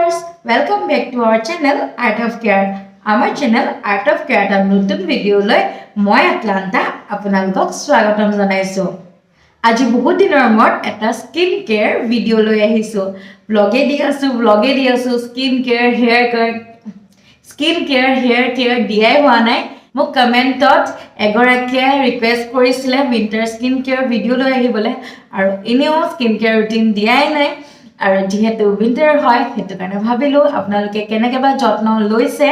viewers, welcome back to our channel Art of Care. Our channel Art of Care ta notun video loi moi Atlanta আপোনালোকক স্বাগতম জনাইছো। আজি বহুত দিনৰ মূৰত এটা স্কিন কেয়াৰ ভিডিও লৈ আহিছো। ব্লগে দি আছো স্কিন কেয়াৰ হেয়াৰ কেয়াৰ দিয়াই হোৱা নাই। মোক কমেন্টত এগৰাকীয়ে ৰিকুৱেষ্ট কৰিছিলে উইন্টাৰ স্কিন কেয়াৰ ভিডিও লৈ আহিবলৈ আৰু এনেও স্কিন কেয়াৰ ৰুটিন দিয়াই নাই আৰু যেহেতু উইন্টাৰ হয় সেইটো কাৰণে ভাবিলো আপোনালোকে কেনেকৈ বা যত্ন লৈছে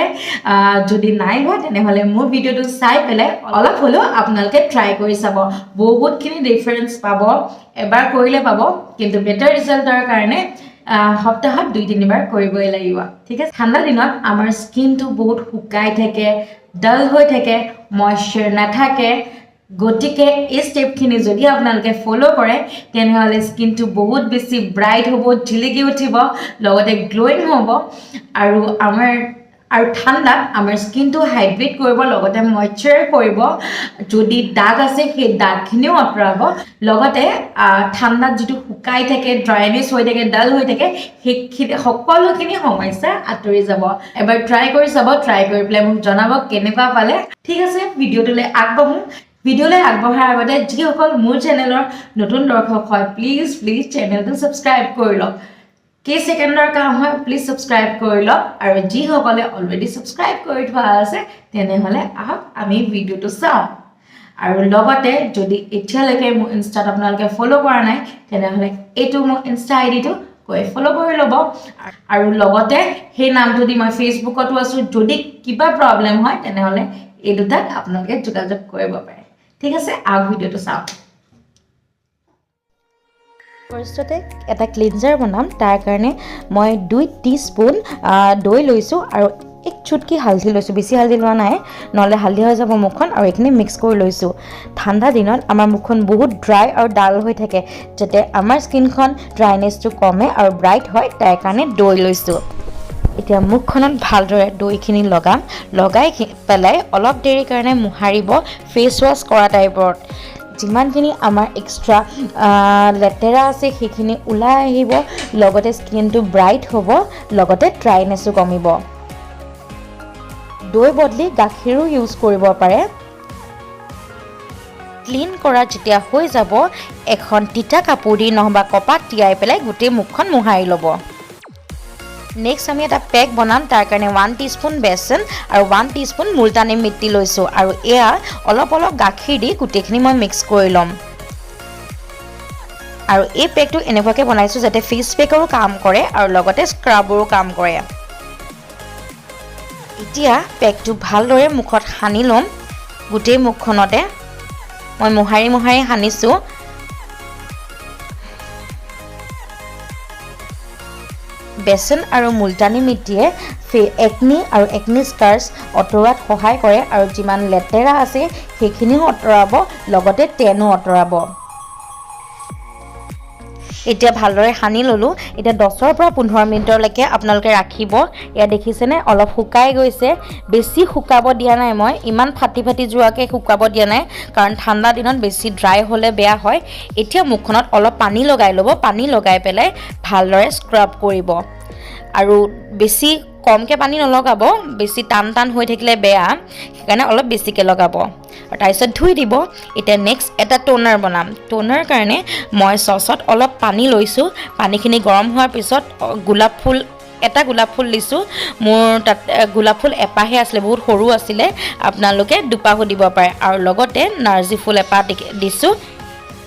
যদি নাই লোৱা তেনেহলে মোৰ ভিডিওটো চাই পেলাই অলপ হলেও আপোনালোকে ট্ৰাই কৰি চাব। বহুতখিনি ডিফাৰেন্স পাব, এবাৰ কৰিলে পাব, কিন্তু বেটাৰ ৰিজাল্টৰ কাৰণে সপ্তাহত 2-3 বাৰ কৰিবই লাগিব। ঠিক আছে, ঠাণ্ডা দিনত আমাৰ স্কিনটো বহুত শুকাই থাকে, ডাল হৈ থাকে, ময়শ্চাৰ নাথাকে। গতিকে এই ষ্টেপখিনি যদি আপোনালোকে ফলো কৰে তেনেহলে স্কিনটো বহুত বেছি ব্ৰাইট হ'ব, ঝিলিকি উঠিব, লগতে গ্লোইং হ'ব আৰু ঠাণ্ডাত আমাৰ স্কিনটো হাইড্ৰেট কৰিব, লগতে ময়শ্চাৰ কৰিব। যদি দাগ আছে সেই দাগখিনিও আঁতৰাব, লগতে ঠাণ্ডাত যিটো শুকাই থাকে, ড্ৰাইনেছ হৈ থাকে, ডাল হৈ থাকে, সেইখিনি সকলোখিনি সমস্যা আঁতৰি যাব। এবাৰ ট্ৰাই কৰি চাব, ট্ৰাই কৰি পেলাই মোক জনাব কেনেকুৱা পালে। ঠিক আছে, ভিডিঅ'টোলৈ আগবাঢ়ো। ভিডিঅ'লৈ আগবঢ়াৰ আগতে যিসকল মোৰ চেনেলৰ নতুন দৰ্শক হয় প্লিজ চেনেলটো ছাবস্ক্ৰাইব কৰি লওক। কেই ছেকেণ্ডৰ কাম হয়, প্লিজ ছাবস্ক্ৰাইব কৰি লওক। আৰু যিসকলে অলৰেডি ছাবস্ক্ৰাইব কৰি থোৱা আছে তেনেহ'লে আহক আমি ভিডিঅ'টো চাওঁ। আৰু লগতে যদি এতিয়ালৈকে মোৰ ইনষ্টাত আপোনালোকে ফ'ল' কৰা নাই তেনেহ'লে এইটো মোৰ ইনষ্টা আইডিটো গৈ ফ'ল' কৰি ল'ব। আৰু লগতে সেই নামটো দি মই ফেচবুকতো আছোঁ। যদি কিবা প্ৰব্লেম হয় তেনেহ'লে এই দুটাত আপোনালোকে যোগাযোগ কৰিব পাৰে। ঠিক আছে, আহক ভিডিঅ'টো চাওঁ। ফাৰ্ষ্টতে এটা ক্লিনজাৰ বনাম, তাৰ কাৰণে মই 2 টিস্পুন দৈ লৈছোঁ আৰু 1 চুটকি হালধি লৈছোঁ। বেছি হালধি লোৱা নাই, নহ'লে হালধি হৈ যাব মুখখন, আৰু এইখিনি মিক্স কৰি লৈছোঁ। ঠাণ্ডা দিনত আমাৰ মুখখন বহুত ড্ৰাই আৰু ডাল হৈ থাকে, যাতে আমাৰ স্কিনখন ড্ৰাইনেছটো কমে আৰু ব্ৰাইট হয় তাৰ কাৰণে দৈ লৈছোঁ। এতিয়া মুখখনত ভালদৰে দৈখিনি লগাই পেলাই অলপ দেৰিৰ কাৰণে মোহাৰিব ফেচ ৱাছ কৰা টাইপত। যিমানখিনি আমাৰ এক্সট্ৰা লেতেৰা আছে সেইখিনি ওলাই আহিব, লগতে স্কিনটো ব্ৰাইট হ'ব, লগতে ড্ৰাইনেছো কমিব। দৈ বদলি গাখীৰো ইউজ কৰিব পাৰে। ক্লিন কৰা যেতিয়া হৈ যাব, এখন তিতা কাপোৰ দি নহবা কপাত তিয়াই পেলাই গোটেই মুখখন মোহাৰি ল'ব। নেক্সট আমি এটা পেক বনাম, তাৰ কাৰণে 1 টিস্পুন বেচন আৰু 1 টিস্পুন মুলতানী মিট্টি লৈছোঁ, আৰু এয়া অলপ গাখীৰ দি গোটেইখিনি মই মিক্স কৰি ল'ম। আৰু এই পেকটো এনেকুৱাকৈ বনাইছোঁ যাতে ফেচ পেকৰো কাম কৰে আৰু লগতে স্ক্ৰাবৰো কাম কৰে। এতিয়া পেকটো ভালদৰে মুখত সানি ল'ম। গোটেই মুখখনতে মই মোহাৰি সানিছোঁ। বেচন আৰু মুলতানী মিট্টিয়ে একনি আৰু একনি স্কাৰ্ছ আঁতৰোৱাত সহায় কৰে, আৰু যিমান লেতেৰা আছে সেইখিনিও আঁতৰাব, লগতে টেনো আঁতৰাব। এতিয়া ভালদৰে সানি ল'লোঁ। এতিয়া 10 পৰা 15 মিনিটলৈকে আপোনালোকে ৰাখিব। এয়া দেখিছেনে, অলপ শুকাই গৈছে। বেছি শুকাব দিয়া নাই, মই ইমান ফাটি যোৱাকৈ শুকাব দিয়া নাই, কাৰণ ঠাণ্ডা দিনত বেছি ড্ৰাই হ'লে বেয়া হয়। এতিয়া মুখখনত অলপ পানী লগাই ল'ব, পানী লগাই পেলাই ভালদৰে স্ক্ৰাব কৰিব। আৰু বেছি কমকৈ পানী নলগাব, বেছি টান হৈ থাকিলে বেয়া, সেইকাৰণে অলপ বেছিকৈ লগাব আৰু তাৰপিছত ধুই দিব। এতিয়া নেক্সট এটা টোনাৰ বনাম। টোনাৰ কাৰণে মই চচত অলপ পানী লৈছোঁ। পানীখিনি গৰম হোৱাৰ পিছত এটা গোলাপ ফুল দিছোঁ। মোৰ তাত গোলাপ ফুল এপাহে আছিলে, বহুত সৰু আছিলে, আপোনালোকে দুপাহো দিব পাৰে, আৰু লগতে নাৰ্জী ফুল এপাহ দিছোঁ।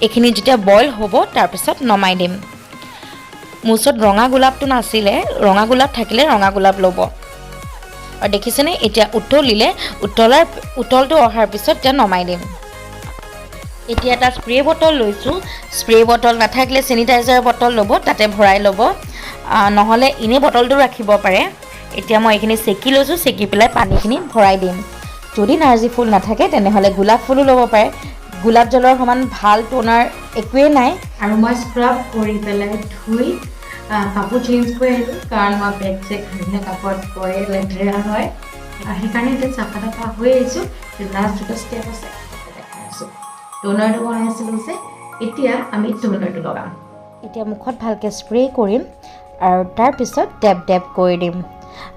এইখিনি যেতিয়া বইল হ'ব তাৰপিছত নমাই দিম। মোৰ ওচৰত ৰঙা গোলাপটো নাছিলে, ৰঙা গোলাপ থাকিলে ৰঙা গোলাপ ল'ব। আৰু দেখিছেনে, এতিয়া উতলটো অহাৰ পিছত এতিয়া নমাই দিম। এতিয়া এটা স্প্ৰে বটল লৈছোঁ। স্প্ৰে বটল নাথাকিলে চেনিটাইজাৰ বটল ল'ব, তাতে ভৰাই ল'ব, নহ'লে এনেই বটলটো ৰাখিব পাৰে। এতিয়া মই এইখিনি চেকি লৈছোঁ, চেকি পেলাই পানীখিনি ভৰাই দিম। যদি নাৰ্জী ফুল নাথাকে তেনেহ'লে গোলাপ ফুলো ল'ব পাৰে। গোলাপ জলৰ সমান ভাল টোনাৰ একোৱেই নাই। আৰু মই স্ক্ৰাব কৰি পেলাই ধুই কাপোৰ চেঞ্জ কৰি আহিলোঁ, কাৰণ মই বেগ চেক সানিলে কাপোৰত পৰে, লেতেৰা হয়, সেইকাৰণে এতিয়া চাফা হৈ আহিছোঁ। লাষ্ট দুটা ষ্টেপ আছে দেখাই আছোঁ। টোনাৰটো বনাইছিলোঁ যে, এতিয়া আমি টোনাৰটো লগাম। এতিয়া মুখত ভালকৈ স্প্ৰে কৰিম। আৰু তাৰপিছত ডেপ কৰি দিম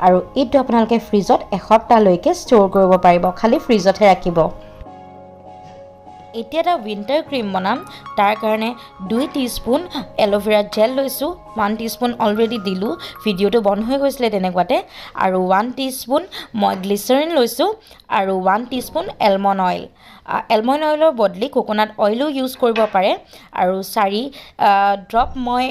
আৰু এইটো আপোনালোকে ফ্ৰিজত এসপ্তাহলৈকে ষ্ট'ৰ কৰিব পাৰিব খালি ফ্ৰিজতহে ৰাখিব এতিয়া এটা উইণ্টাৰ ক্ৰীম বনাম তাৰ কাৰণে 2 টিস্পুন এল'ভেৰা জেল লৈছোঁ 1 টিস্পুন অলৰেডি দিলোঁ ভিডিঅ'টো বন্ধ হৈ গৈছিলে তেনেকুৱাতে আৰু 1 টিস্পুন মই গ্লিচাৰিন লৈছোঁ আৰু 1 টিস্পুন এলমণ্ড অইলৰ বদলি কোকোনাট অইলো ইউজ কৰিব পাৰে আৰু 4 ড্ৰপ মই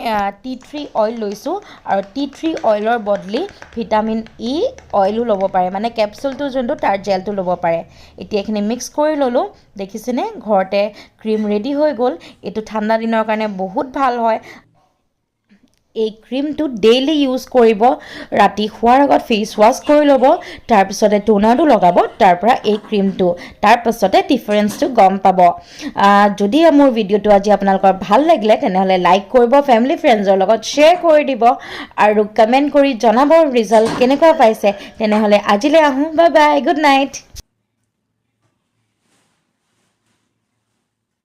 টি ট্ৰী অইল লৈছোঁ আৰু টি ট্ৰী অইলৰ বদলি ভিটামিন ই অইলো ল'ব পাৰে মানে কেপচুলটো যোনটো তাৰ জেলটো ল'ব পাৰে এতিয়া এইখিনি মিক্স কৰি ল'লোঁ দেখিছেনে ঘৰতে ক্ৰীম ৰেডি হৈ গ'ল এইটো ঠাণ্ডা দিনৰ কাৰণে বহুত ভাল হয় এই ক্ৰীমটো ডেইলি ইউজ কৰিব ৰাতি শোৱাৰ আগত ফেচ ৱাছ কৰি ল'ব তাৰপিছতে টোনাৰটো লগাব তাৰপৰা এই ক্ৰীমটো তাৰপাছতে ডিফাৰেঞ্চটো গম পাব যদি মোৰ ভিডিঅ'টো আজি আপোনালোকৰ ভাল লাগিলে তেনেহ'লে লাইক কৰিব ফেমিলি ফ্ৰেণ্ডছৰ লগত শ্বেয়াৰ কৰি দিব আৰু কমেণ্ট কৰি জনাব ৰিজাল্ট কেনেকুৱা পাইছে তেনেহ'লে আজিলৈ আহোঁ বাই বাই গুড নাইট